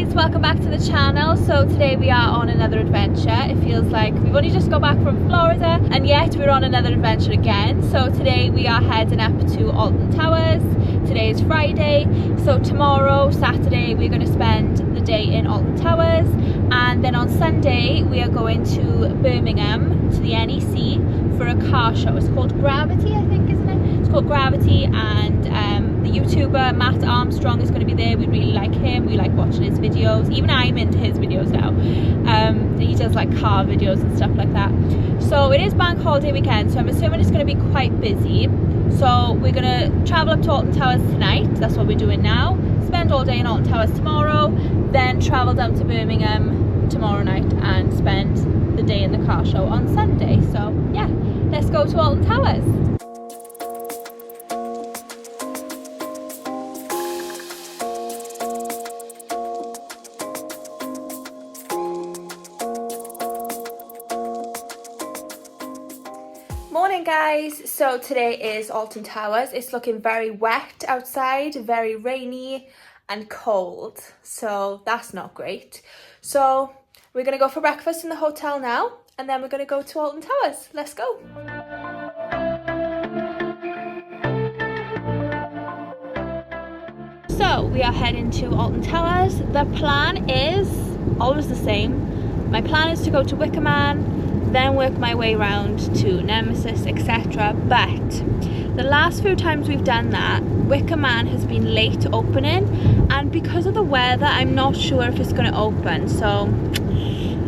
guys, welcome back to the channel. So today we are on another adventure. It feels like we've only just got back from Florida and yet we're on another adventure again. So today we are heading up to Alton Towers. Today is Friday, so tomorrow, Saturday, we're going to spend the day in Alton Towers, and then on Sunday we are going to Birmingham to the NEC for a car show. It's called Gravity, I think, isn't it? It's called Gravity, and the YouTuber Matt Armstrong is going to be there. We really like him, we like watching his videos. Even I'm into his videos now. He does like car videos and stuff like that. So it is bank holiday weekend, so I'm assuming it's going to be quite busy. So we're going to travel up to Alton Towers tonight. That's what we're doing now. Spend all day in Alton Towers tomorrow, then travel down to Birmingham tomorrow night and spend the day in the car show on Sunday. So yeah, let's go to Alton Towers. Morning guys, so today is Alton Towers. It's looking very wet outside, very rainy and cold, so that's not great. So we're gonna go for breakfast in the hotel now and then we're gonna go to Alton Towers. Let's go. So we are heading to Alton Towers. The plan is always the same. My plan is to go to Wicker Man, then work my way around to Nemesis, etc. But the last few times we've done that, Wicker Man has been late opening, and because of the weather I'm not sure if it's going to open, so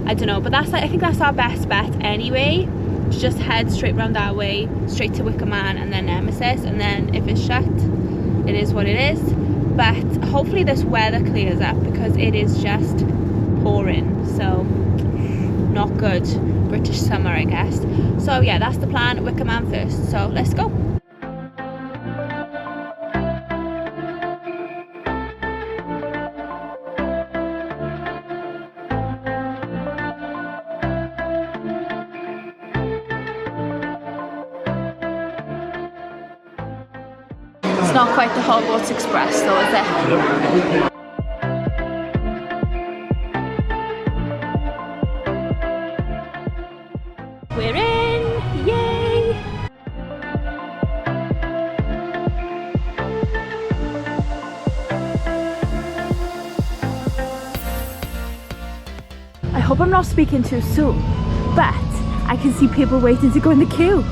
I don't know. But that's, I think that's our best bet anyway, to just head straight round that way, straight to Wicker Man and then Nemesis, and then if it's shut, it is what it is. But hopefully this weather clears up because it is just pouring, so not good. British summer, I guess. So yeah, that's the plan. Wicker Man first, so let's go. It's not quite the Hogwarts Express though, is it? We're in! Yay! I hope I'm not speaking too soon, but I can see people waiting to go in the queue.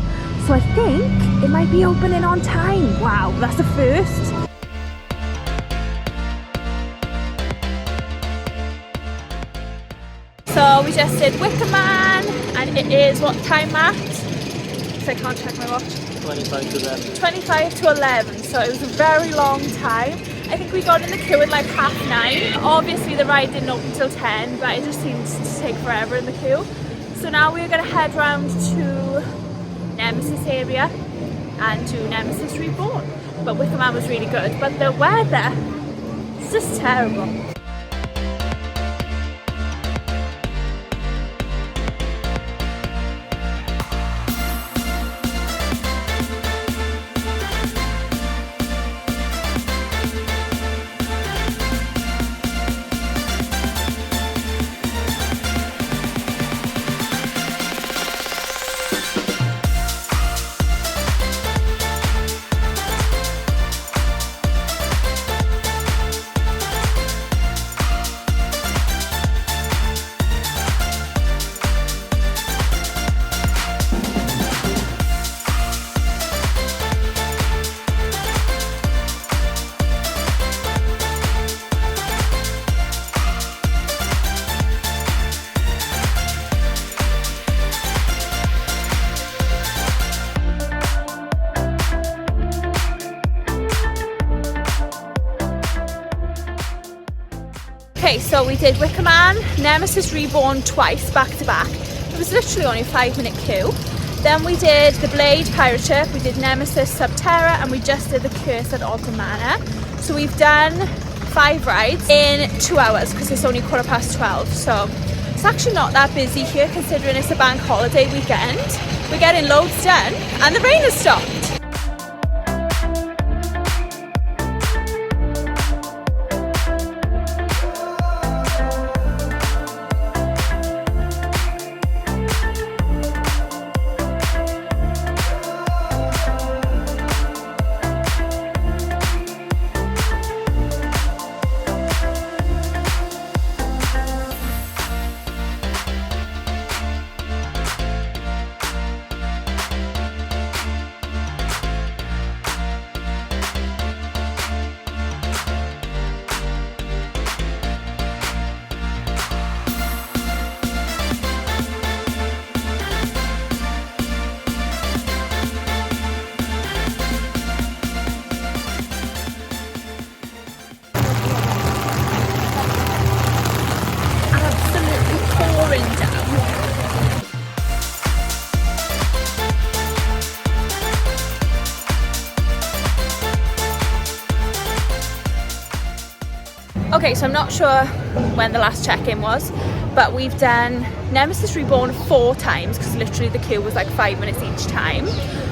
So I think it might be opening on time. Wow, that's a first. So we just did Wicker Man, and it is what time, Matt? So I can't check my watch. 25 to 11. 25 to 11, so it was a very long time. I think we got in the queue at like 9:30. Obviously the ride didn't open till 10, but it just seems to take forever in the queue. So now we're going to head round to Nemesis area and to Nemesis Reborn. But Wicker Man was really good, but the weather is just terrible. Okay, so we did Wicker Man, Nemesis Reborn twice, back to back. It was literally only a 5-minute queue. Then we did the Blade Pirate Ship, we did Nemesis Subterra, and we just did the Curse at Alton Manor. So we've done 5 rides in 2 hours because it's only 12:15. So it's actually not that busy here considering it's a bank holiday weekend. We're getting loads done and the rain has stopped. Okay, so I'm not sure when the last check-in was, but we've done Nemesis Reborn 4 times because literally the queue was like 5 minutes each time.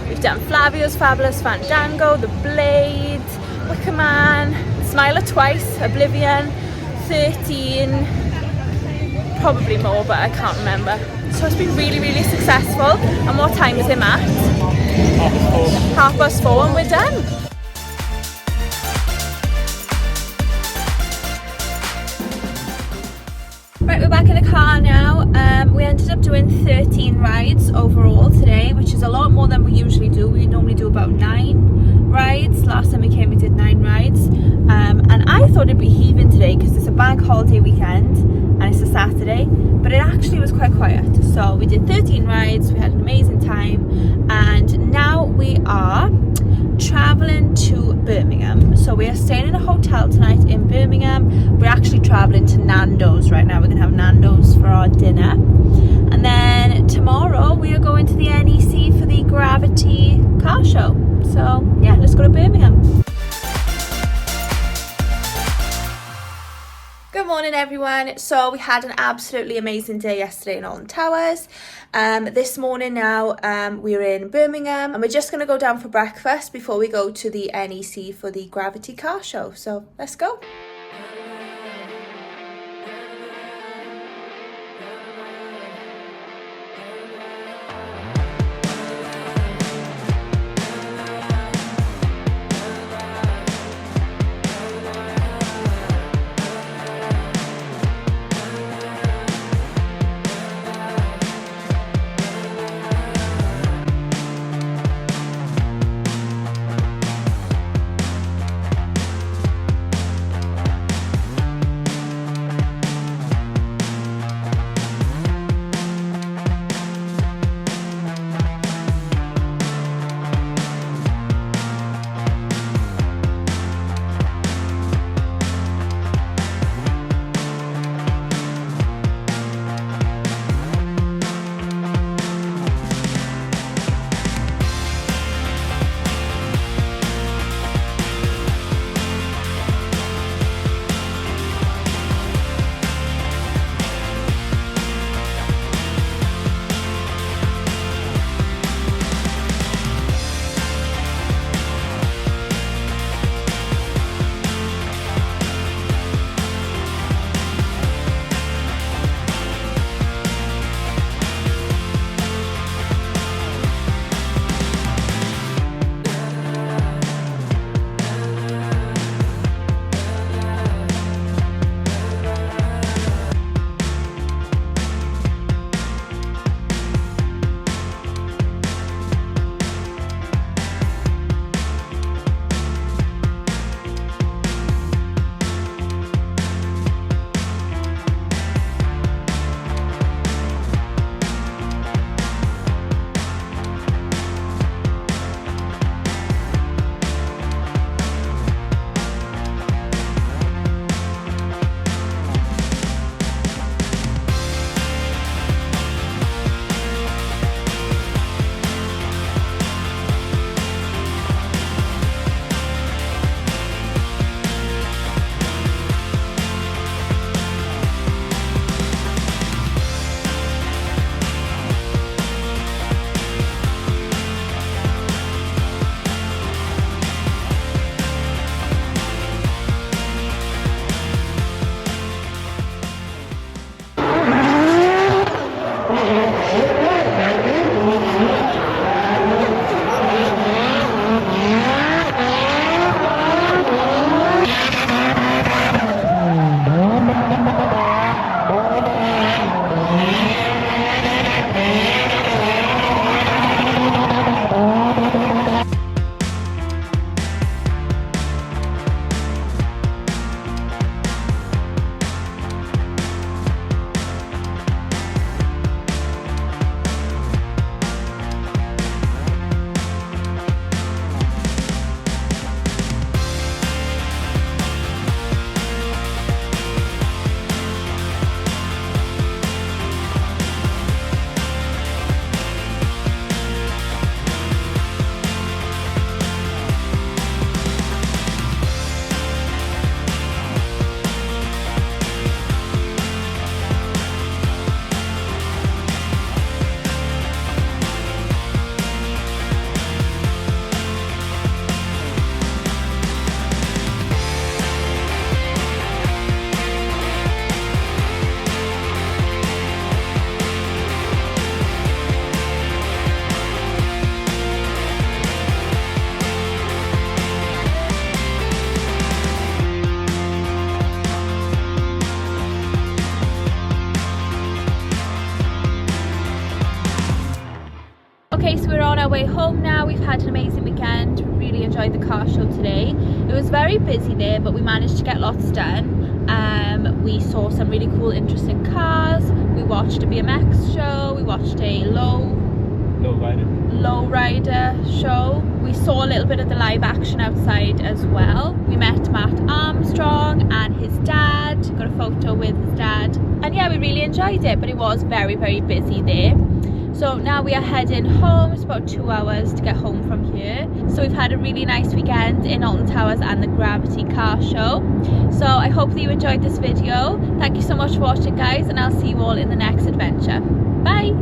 We've done Flavio's Fabulous Fandango, The Blade, Wicker Man, Smiler twice, Oblivion, 13, probably more, but I can't remember. So it's been really, really successful. And what time is it, Matt? 4:30 and we're done. Right, we're back in the car now. We ended up doing 13 rides overall today, which is a lot more than we usually do. We normally do about 9 rides. Last time we came we did 9 rides. And I thought it'd be heaving today because it's a bank holiday weekend and it's a Saturday, but it actually was quite quiet. So we did 13 rides, we had an amazing time, and now we are traveling to Birmingham. So we are staying in a hotel tonight in Birmingham. We're actually traveling to Nando's right now. We're gonna have Nando's for our dinner, and then tomorrow we are going to the NEC for the Gravity car show. So yeah, let's go to Birmingham. Good morning everyone. So we had an absolutely amazing day yesterday in Alton Towers. This morning now we're in Birmingham and we're just going to go down for breakfast before we go to the NEC for the Gravity car show. So let's go. our way home now. We've had an amazing weekend. We really enjoyed the car show today. It was very busy there, but we managed to get lots done. We saw some really cool, interesting cars. We watched a BMX show. We watched a low rider show. We saw a little bit of the live action outside as well. We met Matt Armstrong and his dad. Got a photo with his dad. And yeah, we really enjoyed it, but it was very, very busy there. So now we are heading home. It's about 2 hours to get home from here. So we've had a really nice weekend in Alton Towers and the Gravity car show. So I hope that you enjoyed this video. Thank you so much for watching, guys, and I'll see you all in the next adventure. Bye!